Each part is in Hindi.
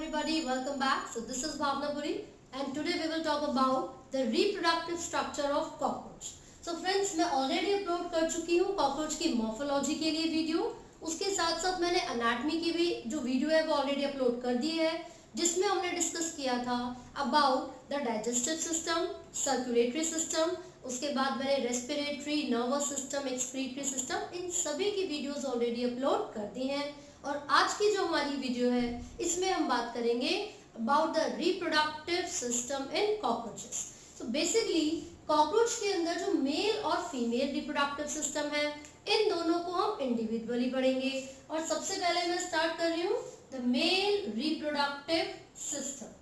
everybody, welcome back. So this is Bhavna Puri and today we will talk about the reproductive structure of cockroach. So friends, मैं already upload कर चुकी हूँ cockroach की morphology के लिए वीडियो. उसके साथ साथ मैंने anatomy की भी जो वीडियो है वो already upload कर दी है, जिसमें हमने डिस्कस किया था about the digestive system, circulatory system, उसके बाद मैंने respiratory, nervous system, excretory system, इन सभी की वीडियोस ऑलरेडी अपलोड कर दी हैं. और आज की जो हमारी वीडियो है इसमें हम बात करेंगे about the reproductive system in cockroaches. So basically cockroach के अंदर जो मेल और फीमेल रिप्रोडक्टिव सिस्टम है, इन दोनों को हम इंडिविजुअली पढ़ेंगे. और सबसे पहले मैं स्टार्ट कर रही हूँ द मेल रिप्रोडक्टिव सिस्टम.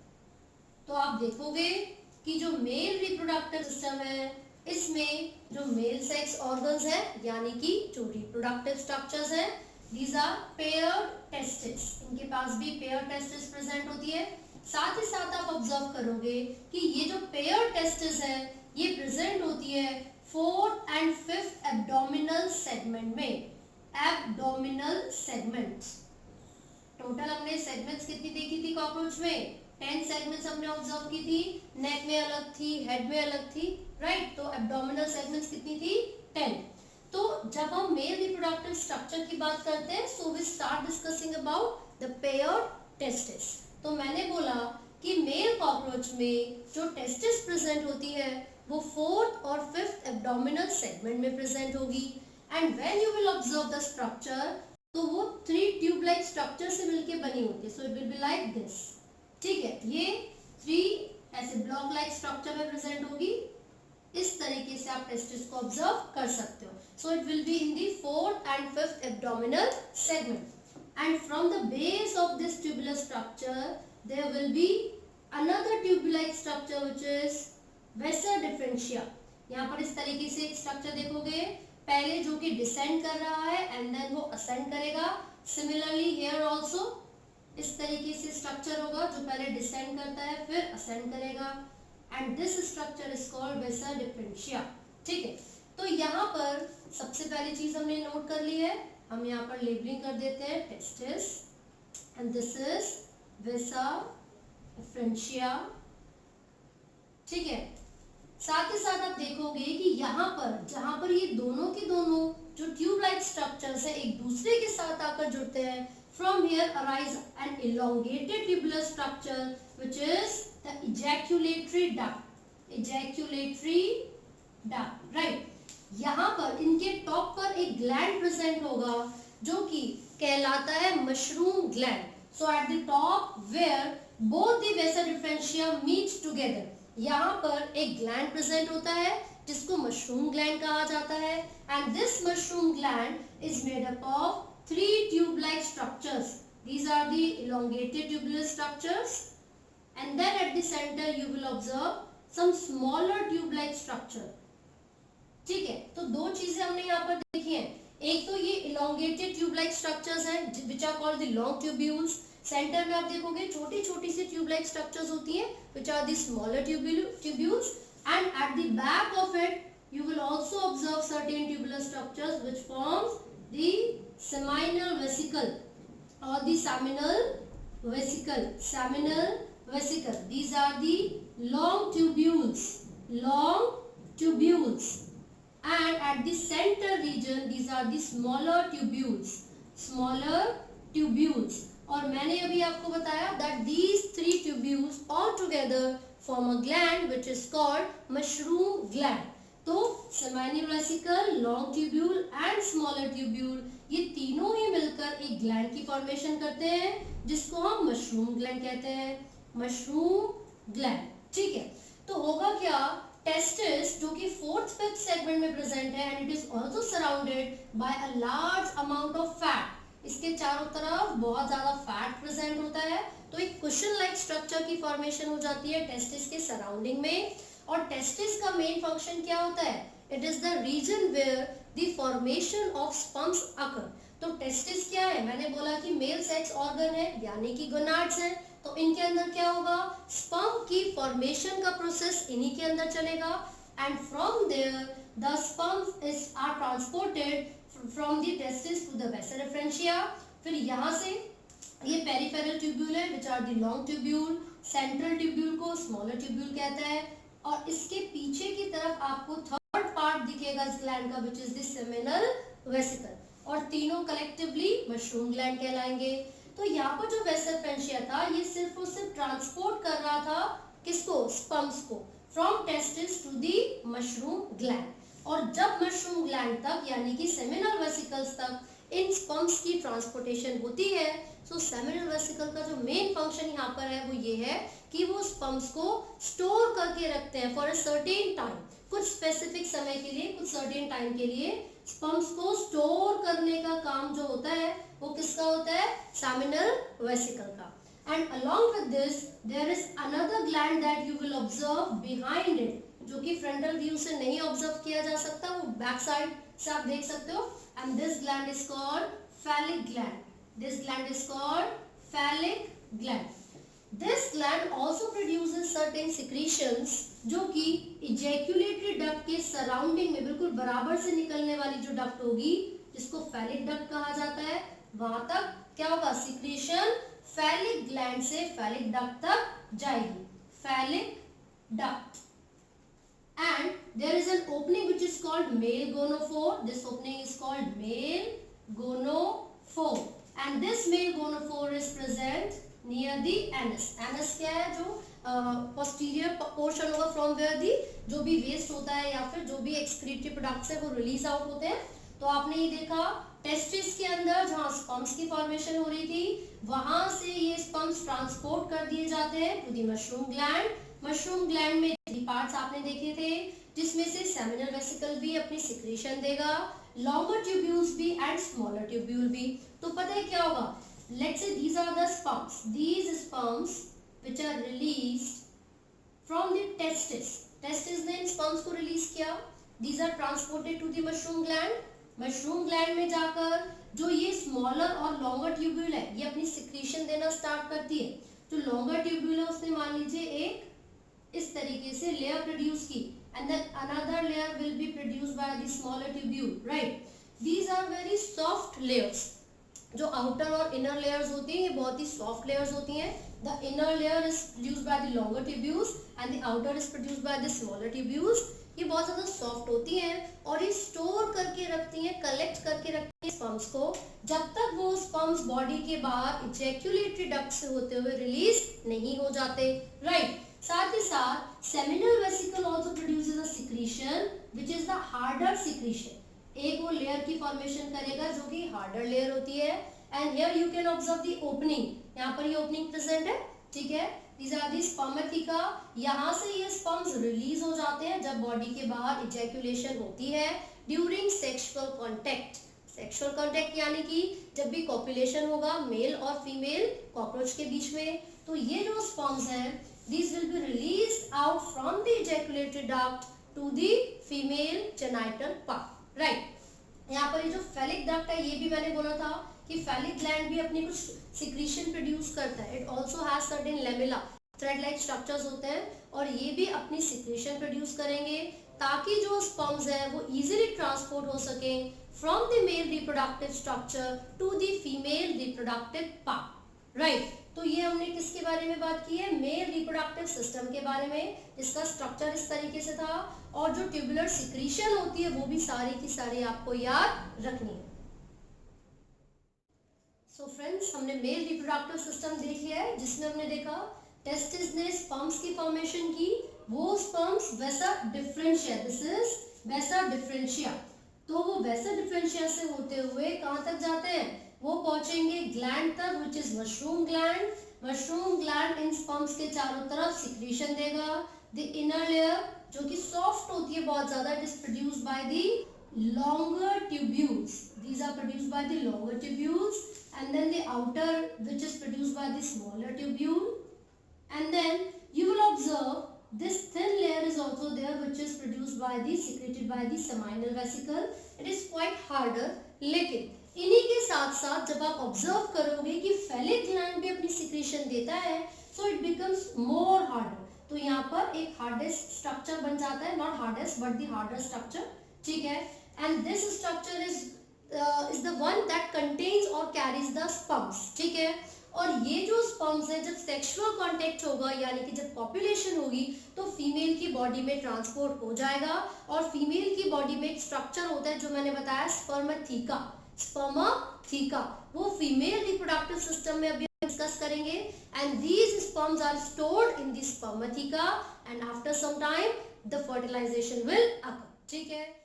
तो आप देखोगे कि जो मेल रिप्रोडक्टिव सिस्टम है इसमें जो मेल सेक्स ऑर्गन्स है यानी कि जो रिप्रोडक्टिव स्ट्रक्चर्स है, these are paired testes. इनके पास भी paired testes प्रेजेंट होती है. साथ ही साथ आप ऑब्जर्व करोगे कि ये जो paired testes है ये प्रेजेंट होती है fourth and fifth abdominal segment में. एब्डोमिनल सेगमेंट्स, टोटल हमने सेगमेंट्स कितनी देखी थी कॉकरोच में? 10 सेगमेंट्स हमने ऑब्जर्व की थी. नेक में अलग थी, हेड में अलग थी, राइट. तो एब्डोमिनल सेगमेंट्स कितनी थी? 10. तो जब हम मेल रिप्रोडक्टिव स्ट्रक्चर की बात करते हैं so we start discussing about the paired testis. तो मैंने बोला कि मेल कॉकरोच में जो टेस्टिस प्रेजेंट होती है वो फोर्थ और फिफ्थ एब्डोमिनल सेगमेंट में प्रेजेंट होगी. And when you will observe the structure तो वो 3 ट्यूब लाइक स्ट्रक्चर से मिलके बनी होती है. सो it will be like this. ठीक है, ये 3 ऐसे ब्लॉक लाइक स्ट्रक्चर में प्रेजेंट होगी. इस तरीके से आप टेस्टिस को ऑब्जर्व कर सकते हो. So it will be in the fourth and fifth abdominal segment. And from the base of this tubular structure there will be another tube like structure which is vasa deferentia. यहाँ पर इस तरीके से एक स्ट्रक्चर देखोगे, पहले जो कि डिसेंड कर रहा है एंड देन वो असेंड करेगा. सिमिलरली हियर आल्सो इस तरीके से स्ट्रक्चर होगा जो पहले डिसेंड करता है फिर असेंड करेगा. And this structure is called vasa deferentia. ठीक है, तो यहाँ पर सबसे पहली चीज हमने नोट कर ली है. हम यहाँ पर लेबलिंग कर देते हैं testis and this is vasa deferentia. ठीक है, साथ ही साथ आप देखोगे कि यहाँ पर जहां पर ये दोनों के दोनों जो ट्यूब लाइक स्ट्रक्चर्स है एक दूसरे के साथ आकर जुड़ते हैं, from here arise an elongated tubular structure which is the ejaculatory duct. ejaculatory duct, right. यहाँ पर इनके टॉप पर एक ग्लैंड प्रेजेंट होगा जो कि कहलाता है mushroom gland. So at the top where both the vasa deferentia meet together, यहाँ पर एक ग्लैंड प्रेजेंट होता है जिसको मशरूम ग्लैंड कहा जाता है. And this mushroom gland is made up of 3 tube-like structures. These are the elongated tubular structures. And then at the center you will observe some smaller tube-like structure. ठीक है, तो दो चीजें हमने यहाँ पर देखी हैं. एक तो ये elongated tube-like structures हैं which are called the long tubules. Centre में आप देखोगे छोटी छोटी सी tube-like structures होती हैं which are the smaller tubules. And at the back of it you will also observe certain tubular structures which forms the seminal vesicle or the seminal vesicle. Seminal vesicle, these are the long tubules. Long tubules. And at the center region these are the smaller tubules. Smaller tubules. और मैंने अभी आपको बताया that these 3 tubules all together form a gland which is called mushroom gland. तो seminal vesicle, long tubule and smaller tubule ये तीनों ही मिलकर एक ग्लैंड की फॉर्मेशन करते हैं जिसको हम मशरूम ग्लैंड कहते हैं. Mushroom gland. ठीक है, तो होगा क्या, टेस्टिस जो कि फोर्थ फिफ्थ सेगमेंट में प्रेजेंट है and it is also surrounded by a large amount of fat. इसके चारों तरफ बहुत ज्यादा फैट प्रेजेंट होता है. तो एक कुशन लाइक स्ट्रक्चर की फॉर्मेशन हो जाती है टेस्टिस के सराउंडिंग में. और टेस्टिस का मेन फंक्शन क्या होता है? It is the region where the formation of sperms occur. तो टेस्टिस क्या है? मैंने बोला कि मेल सेक्स ऑर्गन है यानी कि गोनाड्स हैं. तो इनके अंदर क्या होगा? स्पर्म की फॉर्मेशन का प्रोसेस इन्हीं के अंदर चलेगा. And from there the sperms is are transported from the testis to the vasa deferentia. फिर यहाँ से ये पेरिफेरल ट्यूब्यूल है which are the long tubule, central tubule को स्मॉलर ट्यूब्यूल कहता है, और इसके पीछे की तरफ आपको थर्ड पार्ट दिखेगा इस ग्लैंड का which is the seminal vesicle, और तीनों कलेक्टिवली मशरूम ग्लैंड कहलाएंगे। तो यहाँ पर जो वेसलफेरेंशिया था ये सिर्फ और सिर्फ ट्रांसपोर्ट कर रहा था किसको, स्पर्म्स को, from testis to the mushroom gland, और जब मशरूम ग्लैंड तक यानी कि सेमिनल वेसिकल्स तक इन स्पर्म्स की ट्रांसपोर्टेशन होती है, सो सेमिनल वेसिकल का जो मेन फंक्शन यहाँ पर है वो ये है कि वो स्पर्म्स को स्टोर करके रखते हैं फॉर अ सर्टेन टाइम, कुछ स्पेसिफिक समय के लिए, कुछ सर्टेन टाइम के लिए स्पर्म्स को स्टोर करने का काम जो होता है वो किसका होता है, सेमिनल वेसिकल का। And along with this there is another gland that you will observe behind it, जो कि फ्रंटल व्यू से नहीं ऑब्जर्व किया जा सकता, वो बैक साइड से आप देख सकते हो, and this gland is called phallic gland. This gland is called phallic gland. This gland also produces certain secretions जो कि ejaculatory duct के सराउंडिंग में बिल्कुल बराबर से निकलने वाली जो डक्ट होगी जिसको phallic duct कहा जाता है, वहां तक क्या होगा, सिक्रीशन phallic gland से phallic duct तक जाएगी, phallic duct. And there is an opening which is called male gonophore. This opening is called male gonophore, and this male gonophore is present near the anus. Anus क्या है, जो posterior portion होगा from where the जो भी waste होता है या फिर जो भी excretory products है वो release out होते हैं। तो आपने ये देखा टेस्टिस के अंदर जहाँ स्पर्म्स की फॉर्मेशन हो रही थी, वहां से ये स्पर्म्स ट्रांसपोर्ट कर दिए जाते हैं to the mushroom gland. Mushroom gland में 3 पार्ट्स आपने देखे थे, जिसमें से सेमिनल वेसिकल भी अपनी सिक्रीशन देगा, लॉन्गर ट्यूब्यूल्स भी एंड स्मॉलर ट्यूब्यूल भी। तो पता है क्या होगा, let's say these are the sperms, these sperms which are released from the testis, testis ने इन स्पर्म्स को रिलीज किया, these are transported to the mushroom gland. Mushroom gland में जाकर जो ये स्मॉलर और लॉन्गर ट्यूब्यूल है ये अपनी सिक्रीशन देना स्टार्ट करती है। जो लॉन्गर ट्यूब्यूल है उसने मान लीजिए एक इस तरीके से लेयर प्रोड्यूस की, and then another layer will be produced by the smaller tubule, right? These are very soft layers. जो outer और inner layers होती हैं ये बहुत ही soft layers होती हैं। The inner layer is produced by the longer tubules and the outer is produced by the smaller tubules. ये बहुत ज़्यादा soft होती हैं और ये store करके रखती हैं, collect करके रखती हैं sperms को, जब तक वो sperms body के बाहर ejaculatory duct से होते हुए release नहीं हो जाते, right? साथ ही साथ seminal vesicle also produces a secretion which is the harder secretion. एक वो लेयर की फॉर्मेशन करेगा जो कि हार्डर लेयर होती है, and here you can observe the opening, यहाँ पर ये ओपनिंग प्रेजेंट है, ठीक है। दीज आर दी स्पर्मेटिका, यहाँ से ये स्पर्म्स रिलीज हो जाते हैं जब बॉडी के बाहर इजैक्यूलेशन होती है during sexual contact. Sexual contact यानी कि जब भी कॉपुलेशन होगा मेल और फीमेल कॉकरोच के बीच में, तो ये जो स्पर्म्स हैं these will be released out from the ejaculatory duct to the female genital part, right? यहाँ पर ये जो phallic duct है ये भी मैंने बोला था कि phallic gland भी अपनी कुछ secretion produce करता है। It also has certain lamella, thread-like structures होते हैं और ये भी अपनी secretion produce करेंगे ताकि जो sperms है वो easily transport हो सके from the male reproductive structure to the female reproductive part, right? तो ये हमने किसके बारे में बात की है, मेल रिप्रोडक्टिव सिस्टम के बारे में, जिसका स्ट्रक्चर इस तरीके से था और जो ट्यूबुलर सिक्रीशन होती है वो भी सारी की सारी आपको याद रखनी है। सो फ्रेंड्स, हमने मेल रिप्रोडक्टिव सिस्टम देख लिया है जिसमें हमने देखा टेस्टिस ने स्पर्म्स की फॉर्मेशन की, वो स्पर्म्स वैसा डिफरेंशिया, दिस इज वैसा डिफरेंशिया, तो वो वैसा डिफरेंशिया से होते हुए कहाँ तक जाते हैं, वो पहुंचेंगे ग्लैंड तक which is mushroom gland. Mushroom gland in sperms के चारों तरफ सिक्रीशन देगा। द इनर लेयर जो कि सॉफ्ट होती है बहुत ज्यादा, it is produced by the longer tubules, these are produced by the longer tubules, and then the outer which is produced by the smaller tubule, and then you will observe this thin layer is also there which is produced by the secreted by the seminal vesicle. It is quite harder, लेकिन इन्हीं के साथ साथ जब आप ऑब्जर्व करोगे कि phallic gland भी अपनी सिक्रीशन देता है, so it becomes more harder. तो यहाँ पर एक हार्डेस्ट स्ट्रक्चर बन जाता है, not hardest but the harder structure, ठीक है। And this structure is the one that contains और कैरीज द स्पर्म्स, ठीक है। और ये जो स्पर्म्स है जब सेक्सुअल कांटेक्ट होगा यानी कि जब कॉपुलेशन होगी तो फीमेल की बॉडी में ट्रांसपोर्ट हो जाएगा और फीमेल की बॉडी में एक स्ट्रक्चर होता है जो मैंने बताया स्पर्मेथिका। स्पर्मेथिका वो फीमेल रिप्रोडक्टिव सिस्टम में अभी डिस्कस करेंगे and these sperms are stored in the spermatheca and after some time the fertilization will occur। ठीक है।